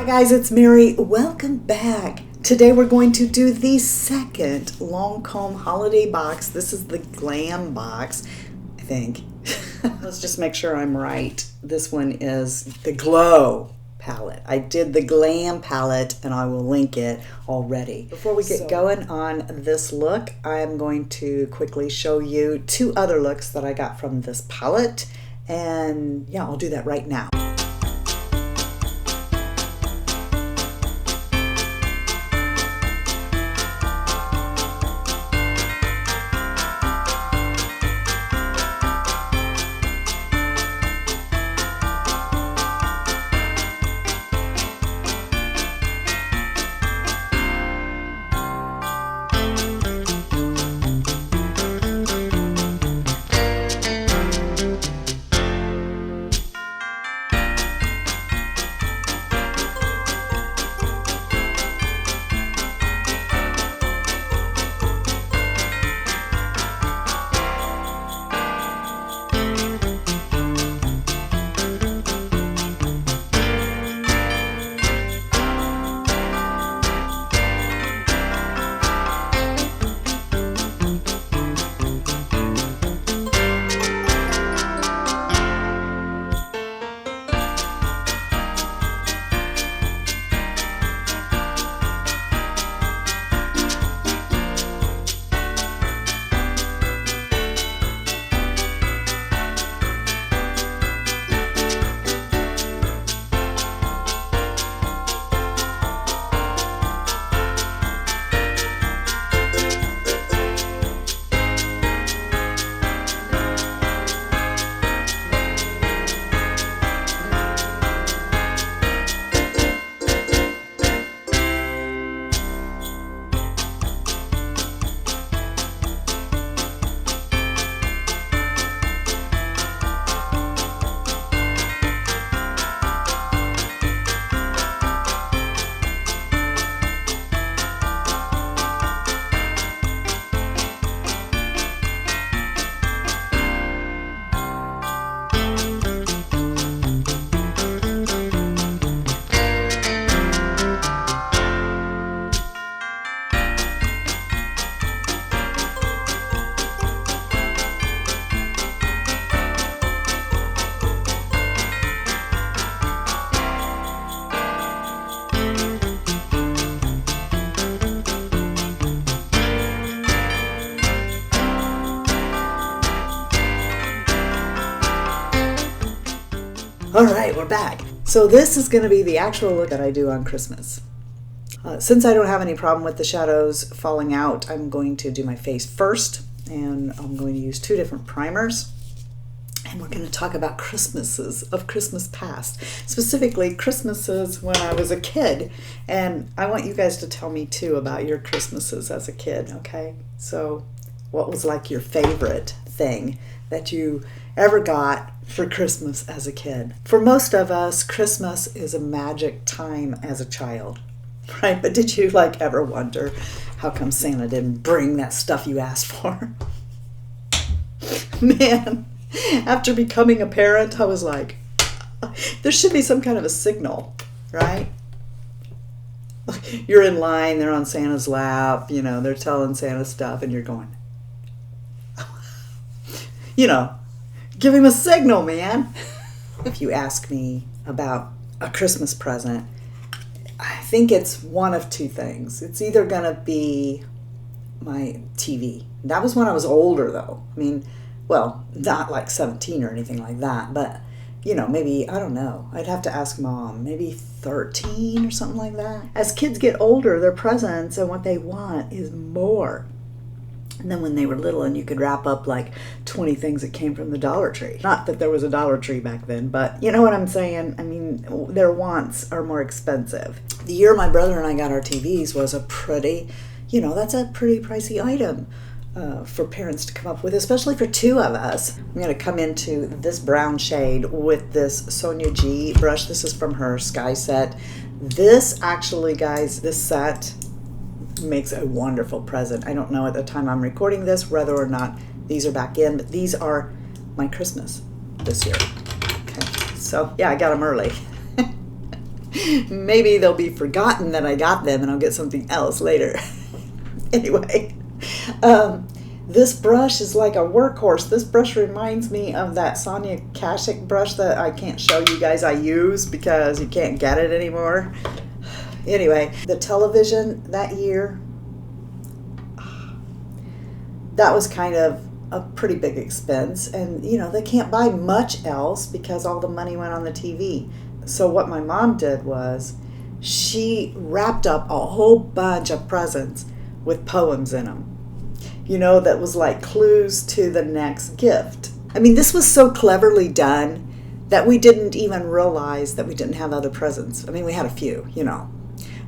guys, it's Mary. Welcome back. Today we're going to do the second Lancome holiday box. This is the glam box, I think. Let's just make sure I'm right. This one is the Glow palette. I did the glam palette and I will link it already. Before we get going on this look, I'm going to quickly show you two other looks that I got from this palette. And yeah, I'll do that right now. All right, we're back. So this is going to be the actual look that I do on Christmas. Since I don't have any problem with the shadows falling out, I'm going to do my face first, and I'm going to use two different primers. And we're going to talk about Christmases of Christmas past, specifically Christmases when I was a kid. And I want you guys to tell me too about your Christmases as a kid, okay? So what was like your favorite thing that you ever got for Christmas as a kid? For most of us, Christmas is a magic time as a child, right? But did you ever wonder how come Santa didn't bring that stuff you asked for? Man, after becoming a parent, I was like, there should be some kind of a signal, right? You're in line, they're on Santa's lap, they're telling Santa stuff, and you're going, give him a signal, man. If you ask me about a Christmas present, I think it's one of two things. It's either going to be my TV. That was when I was older, though. I mean, well, not like 17 or anything like that, but, maybe, I don't know. I'd have to ask Mom, maybe 13 or something like that. As kids get older, their presents and what they want is more. And then when they were little and you could wrap up 20 things that came from the Dollar Tree. Not that there was a Dollar Tree back then, but you know what I'm saying? I mean, their wants are more expensive. The year my brother and I got our TVs was a pretty, that's a pretty pricey item for parents to come up with, especially for two of us. I'm going to come into this brown shade with this Sonia G brush. This is from her Sky set. This actually, guys, this set makes a wonderful present. I don't know at the time I'm recording this whether or not these are back in, but these are my Christmas this year. Okay, so yeah, I got them early. Maybe they'll be forgotten that I got them and I'll get something else later. Anyway, this brush is like a workhorse. This brush reminds me of that Sonia Kashuk brush that I can't show you guys I use because you can't get it anymore. Anyway, the television that year, that was kind of a pretty big expense. And, you know, they can't buy much else because all the money went on the TV. So what my mom did was she wrapped up a whole bunch of presents with poems in them. You know, that was like clues to the next gift. I mean, this was so cleverly done that we didn't even realize that we didn't have other presents. I mean, we had a few, you know,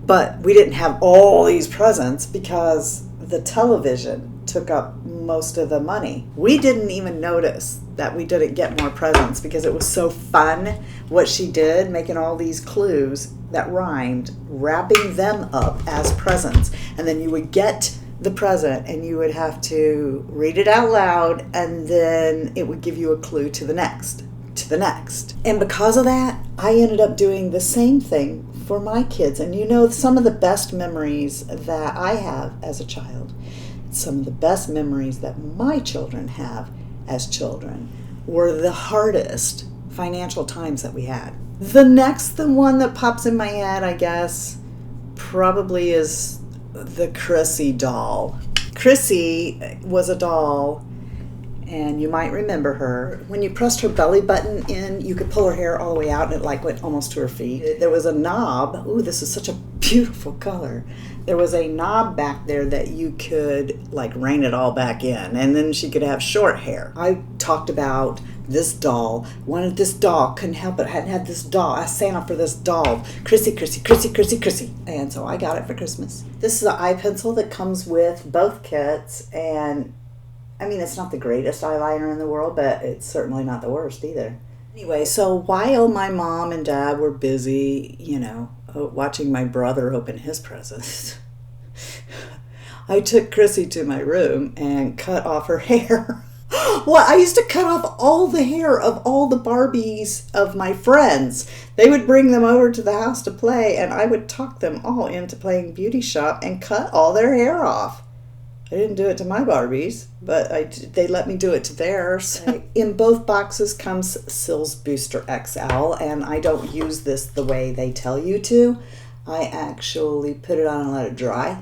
but we didn't have all these presents because the television took up most of the money. We didn't even notice that we didn't get more presents because it was so fun what she did, making all these clues that rhymed, wrapping them up as presents. And then you would get the present and you would have to read it out loud, and then it would give you a clue to the next, to the next. And because of that, I ended up doing the same thing for my kids. And you know, some of the best memories that I have as a child, some of the best memories that my children have as children, were the hardest financial times that we had. The one that pops in my head, I guess, probably is the Crissy doll. Crissy was a doll, and you might remember her. When you pressed her belly button in, you could pull her hair all the way out, and it like went almost to her feet. There was a knob. Ooh, this is such a beautiful color. There was a knob back there that you could like rein it all back in, and then she could have short hair. I talked about this doll, wanted this doll, couldn't help it, hadn't had this doll, asked Santa for this doll, Crissy, Crissy, Crissy, Crissy, Crissy. And so I got it for Christmas. This is the eye pencil that comes with both kits, and I mean, it's not the greatest eyeliner in the world, but it's certainly not the worst either. Anyway, so while my mom and dad were busy, you know, watching my brother open his presents, I took Crissy to my room and cut off her hair. Well, I used to cut off all the hair of all the Barbies of my friends. They would bring them over to the house to play, and I would talk them all into playing beauty shop and cut all their hair off. I didn't do it to my Barbies, but they let me do it to theirs. In both boxes comes Cils Booster XL, and I don't use this the way they tell you to. I actually put it on and let it dry.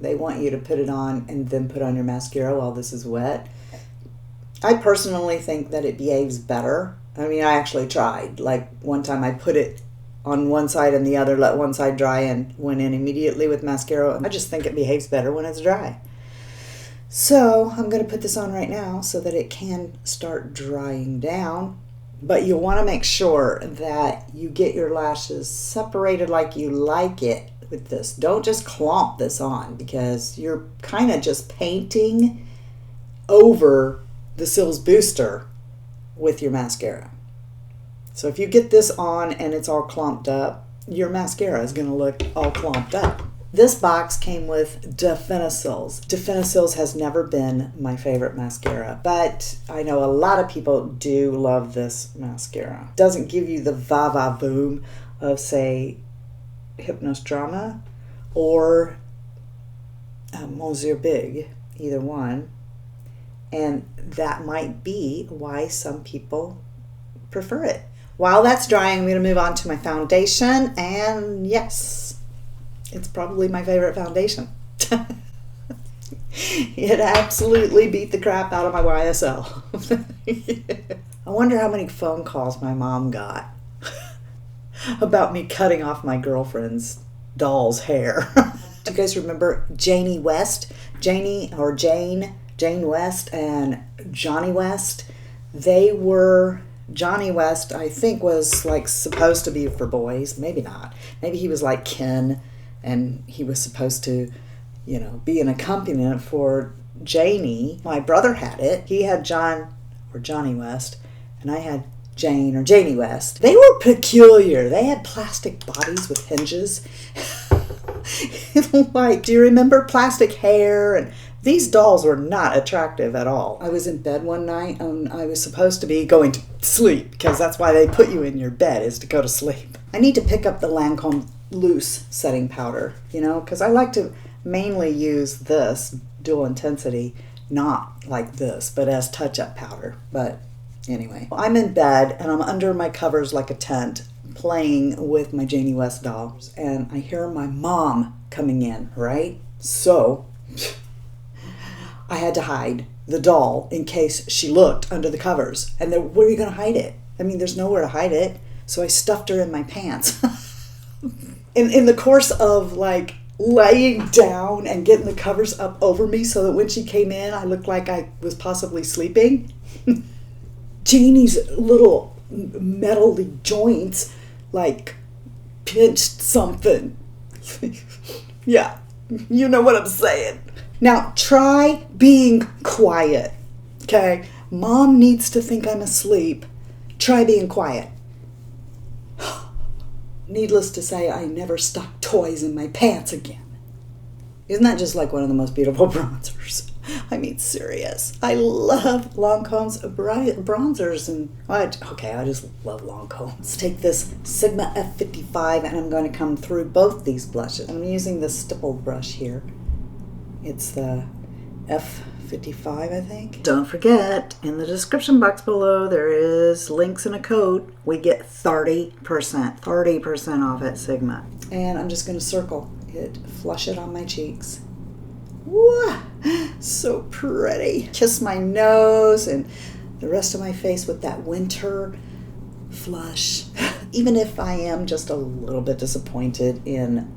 They want you to put it on and then put on your mascara while this is wet. I personally think that it behaves better. I mean, I actually tried. Like one time I put it on one side and the other, let one side dry, and went in immediately with mascara. I just think it behaves better when it's dry. So I'm going to put this on right now so that it can start drying down. But you'll want to make sure that you get your lashes separated like you like it with this. Don't just clomp this on, because you're kind of just painting over the Cils Booster with your mascara. So if you get this on and it's all clumped up, your mascara is going to look all clumped up. This box came with Definicils. Definicils has never been my favorite mascara, but I know a lot of people do love this mascara. It doesn't give you the va-va-boom of, say, Hypnostrama or Monsieur Big, either one. And that might be why some people prefer it. While that's drying, I'm going to move on to my foundation. And yes, it's probably my favorite foundation. It absolutely beat the crap out of my YSL. I wonder how many phone calls my mom got about me cutting off my girlfriend's doll's hair. Do you guys remember Janie West? Jane West and Johnny West. Johnny West, I think, was like supposed to be for boys. Maybe not. Maybe he was like Ken, and he was supposed to, you know, be an accompaniment for Janie. My brother had it. He had John or Johnny West, and I had Jane or Janie West. They were peculiar. They had plastic bodies with hinges. Like, do you remember plastic hair and These dolls were not attractive at all. I was in bed one night and I was supposed to be going to sleep because that's why they put you in your bed, is to go to sleep. I need to pick up the Lancome loose setting powder, you know, because I like to mainly use this dual intensity, not like this, but as touch-up powder. But anyway, I'm in bed and I'm under my covers like a tent playing with my Janie West dolls, and I hear my mom coming in, right? So I had to hide the doll in case she looked under the covers. And then where are you going to hide it? I mean, there's nowhere to hide it. So I stuffed her in my pants. In the course of like laying down and getting the covers up over me so that when she came in, I looked like I was possibly sleeping. Janie's little metally joints like pinched something. Yeah, you know what I'm saying. Now, try being quiet, okay? Mom needs to think I'm asleep. Try being quiet. Needless to say, I never stuck toys in my pants again. Isn't that just like one of the most beautiful bronzers? I mean, serious. I love Lancome's bronzers. And I just love Lancome. Let's take this Sigma F55 and I'm going to come through both these blushes. I'm using the stipple brush here. It's the F55, I think. Don't forget, in the description box below, there is links and a code. We get 30% off at Sigma. And I'm just going to circle it, flush it on my cheeks. Whoa, so pretty. Kiss my nose and the rest of my face with that winter flush. Even if I am just a little bit disappointed in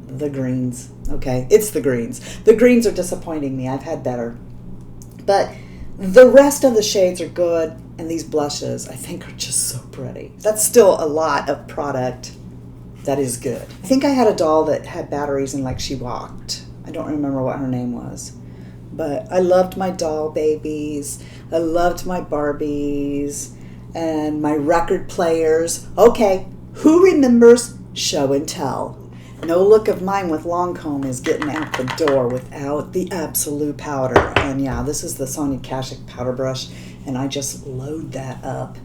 the greens. Okay, it's the greens. The greens are disappointing me. I've had better. But the rest of the shades are good, and these blushes, I think, are just so pretty. That's still a lot of product that is good. I think I had a doll that had batteries and like she walked. I don't remember what her name was. But I loved my doll babies. I loved my Barbies and my record players. Okay, who remembers show and tell? No look of mine with Lancome is getting out the door without the Absolue powder. And yeah, this is the Sonia Kashuk powder brush, and I just load that up.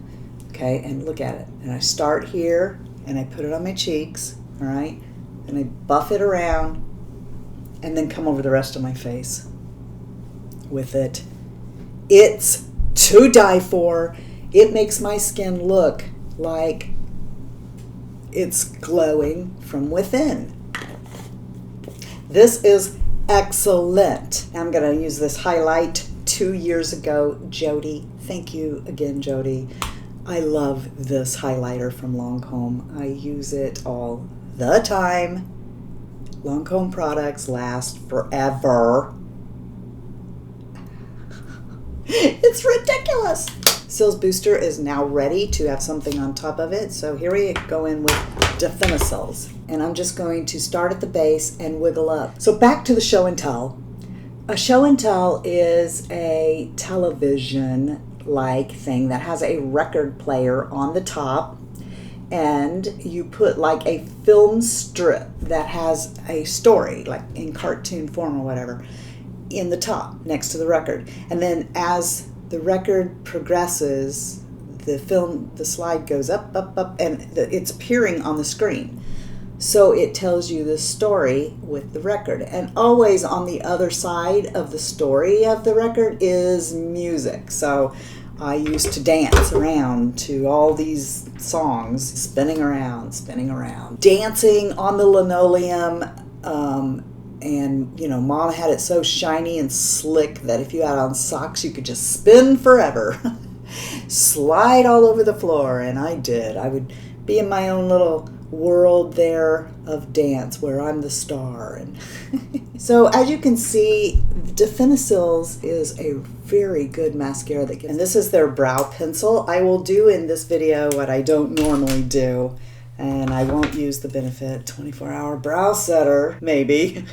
Okay, and look at it. And I start here, and I put it on my cheeks, all right? And I buff it around, and then come over the rest of my face with it. It's to die for. It makes my skin look like it's glowing from within. This is excellent. I'm going to use this highlight 2 years ago. Jody, thank you again, Jody. I love this highlighter from Lancome. I use it all the time. Lancome products last forever. It's ridiculous. Cils Booster is now ready to have something on top of it. So here we go in with Definicils. And I'm just going to start at the base and wiggle up. So back to the show and tell. A show and tell is a television-like thing that has a record player on the top. And you put like a film strip that has a story, like in cartoon form or whatever, in the top next to the record. And then as the record progresses, the slide goes up, up, up, and it's appearing on the screen. So it tells you the story with the record. And always on the other side of the story of the record is music. So I used to dance around to all these songs, spinning around, dancing on the linoleum. And, you know, Mom had it so shiny and slick that if you had on socks, you could just spin forever. Slide all over the floor, and I did. I would be in my own little world there of dance where I'm the star. And so as you can see, Definicils is a very good mascara. And this is their brow pencil. I will do in this video what I don't normally do, and I won't use the Benefit 24-hour brow setter, maybe.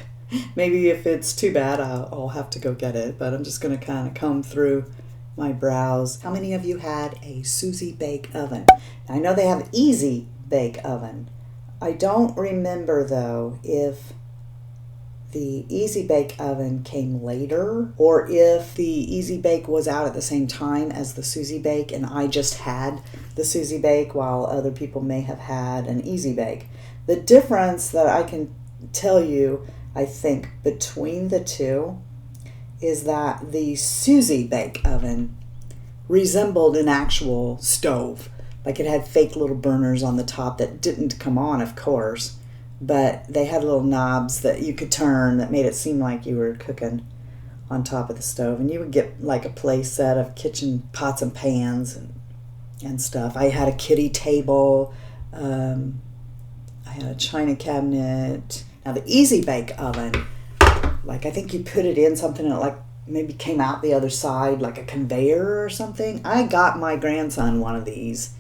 Maybe if it's too bad, I'll have to go get it, but I'm just going to kind of comb through my brows. How many of you had a Suzy Bake Oven? I know they have Easy Bake Oven. I don't remember, though, if the Easy Bake Oven came later, or if the Easy Bake was out at the same time as the Suzy Bake and I just had the Suzy Bake while other people may have had an Easy Bake. The difference that I can tell you, I think, between the two is that the Suzy Bake Oven resembled an actual stove. Like, it had fake little burners on the top that didn't come on, of course, but they had little knobs that you could turn that made it seem like you were cooking on top of the stove. And you would get like a play set of kitchen pots and pans and stuff. I had a kitty table. I had a china cabinet. Now the Easy Bake Oven, like, I think you put it in something and it like maybe came out the other side like a conveyor or something. I got my grandson one of these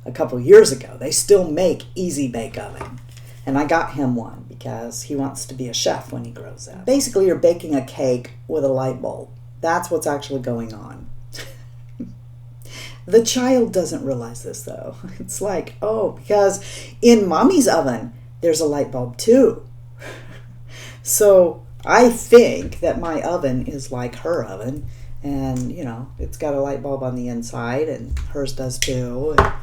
a couple years ago. They still make Easy Bake Oven. And I got him one because he wants to be a chef when he grows up. Basically, you're baking a cake with a light bulb. That's what's actually going on. The child doesn't realize this, though. It's like, oh, because in Mommy's oven, there's a light bulb too. So I think that my oven is like her oven. And, you know, it's got a light bulb on the inside, and hers does too. And,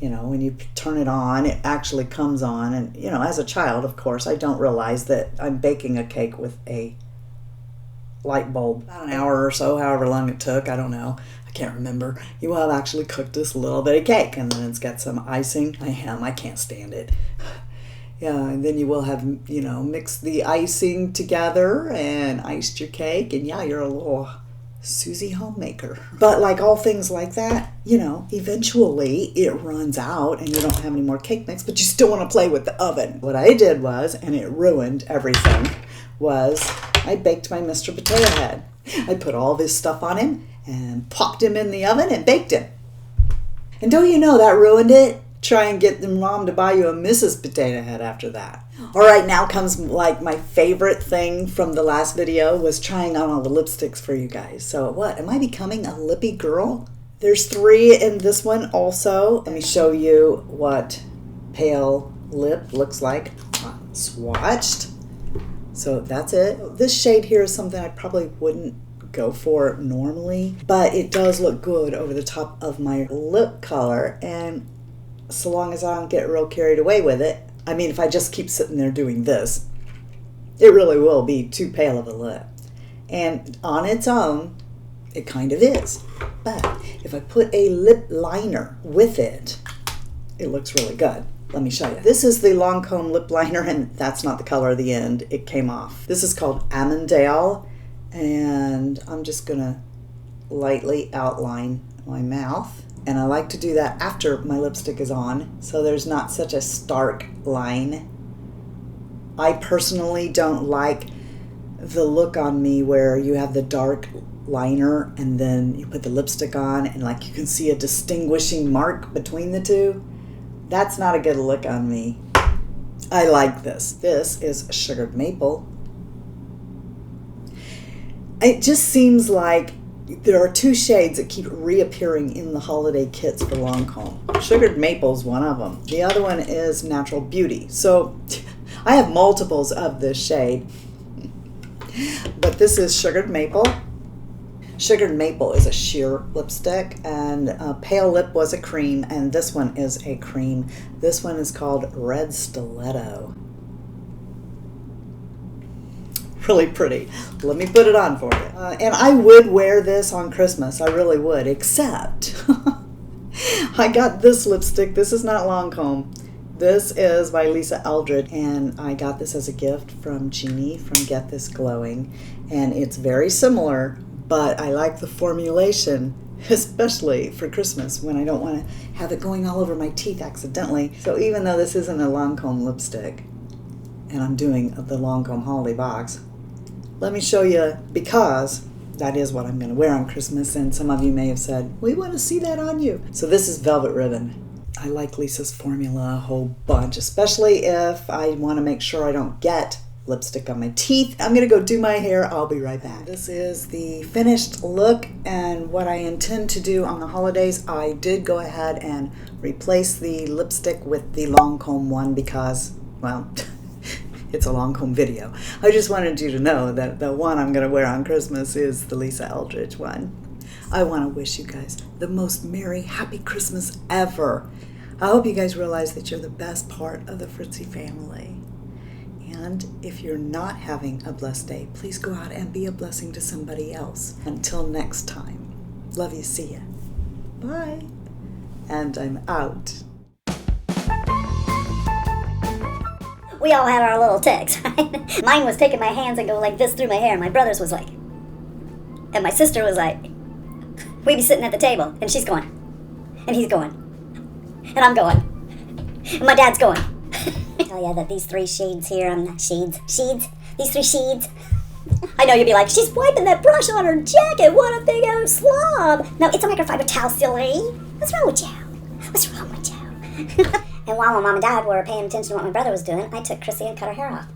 you know, when you turn it on, it actually comes on. And, you know, as a child, of course, I don't realize that I'm baking a cake with a light bulb. About an hour or so, however long it took, I don't know. I can't remember. You will have actually cooked this little bit of cake, and then it's got some icing. I can't stand it. Yeah, and then you will have, you know, mixed the icing together and iced your cake, and yeah, you're a little Suzy homemaker. But like all things like that, you know, eventually it runs out and you don't have any more cake mix, but you still want to play with the oven. What I did was, and it ruined everything, was I baked my Mr. Potato Head. I put all this stuff on him and popped him in the oven and baked him. And don't you know that ruined it? Try and get the mom to buy you a Mrs. Potato Head after that. All right, now comes like my favorite thing from the last video was trying on all the lipsticks for you guys. So what, am I becoming a lippy girl? There's 3 in this one also. Let me show you what pale lip looks like swatched. So that's it. This shade here is something I probably wouldn't go for normally, but it does look good over the top of my lip color, and so long as I don't get real carried away with it. I mean, if I just keep sitting there doing this, it really will be too pale of a lip. And on its own, it kind of is. But if I put a lip liner with it, it looks really good. Let me show you. This is the Lancôme lip liner, and that's not the color of the end. It came off. This is called Amandale, and I'm just gonna lightly outline my mouth. And I like to do that after my lipstick is on, so there's not such a stark line. I personally don't like the look on me where you have the dark liner and then you put the lipstick on and like you can see a distinguishing mark between the two. That's not a good look on me. I like this. This is Sugared Maple. It just seems like there are 2 shades that keep reappearing in the holiday kits for Lancome. Sugared Maple is one of them. The other one is Natural Beauty. So I have multiples of this shade. But this is Sugared Maple. Sugared Maple is a sheer lipstick, and Pale Lip was a cream, and this one is a cream. This one is called Red Stiletto. Really pretty. Let me put it on for you. And I would wear this on Christmas. I really would, except I got this lipstick. This is not Lancome. This is by Lisa Eldridge, and I got this as a gift from Jeannie from Get This Glowing, and it's very similar, but I like the formulation, especially for Christmas when I don't want to have it going all over my teeth accidentally. So even though this isn't a Lancome lipstick, and I'm doing the Lancome holiday box, let me show you, because that is what I'm going to wear on Christmas, and some of you may have said, we want to see that on you. So this is Velvet Ribbon. I like Lisa's formula a whole bunch, especially if I want to make sure I don't get lipstick on my teeth. I'm going to go do my hair. I'll be right back. This is the finished look, and what I intend to do on the holidays, I did go ahead and replace the lipstick with the Lancome one because, well, it's a Lancôme video. I just wanted you to know that the one I'm going to wear on Christmas is the Lisa Eldridge one. I want to wish you guys the most merry, happy Christmas ever. I hope you guys realize that you're the best part of the Fritzy family. And if you're not having a blessed day, please go out and be a blessing to somebody else. Until next time, love you, see ya. Bye. And I'm out. We all had our little tics, right? Mine was taking my hands and go like this through my hair. My brother's was like, and my sister was like, we'd be sitting at the table, and she's going, and he's going, and I'm going, and my dad's going. Tell ya that these three shades here, these three shades. I know you'll be like, she's wiping that brush on her jacket, what a big old slob. No, it's a microfiber towel, silly. What's wrong with you? What's wrong with you? And while my mom and dad were paying attention to what my brother was doing, I took Chrissy and cut her hair off.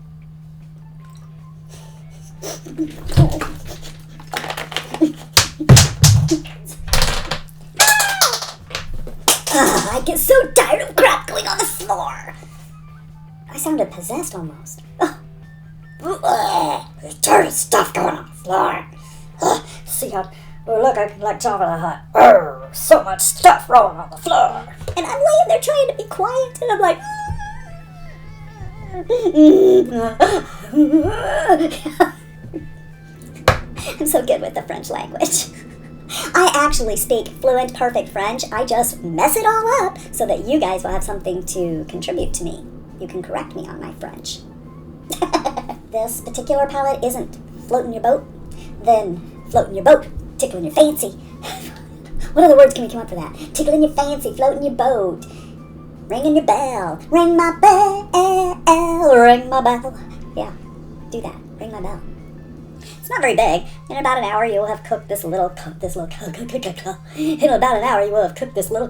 I get so tired of crap going on the floor. I sounded possessed almost. There's tired of stuff going on the floor. See how, look, I can like Jabba the Hutt. So much stuff rolling on the floor. And I'm laying there trying to be quiet, and I'm like, I'm so good with the French language. I actually speak fluent, perfect French. I just mess it all up so that you guys will have something to contribute to me. You can correct me on my French. This particular palette isn't floating your boat, then floating your boat, tickling your fancy. What other words can we come up for that? Tickling your fancy, floating your boat, ringing your bell. Ring my bell, ring my bell. Yeah, do that. Ring my bell. It's not very big. In about an hour, you will have cooked this little. In about an hour, you will have cooked this little.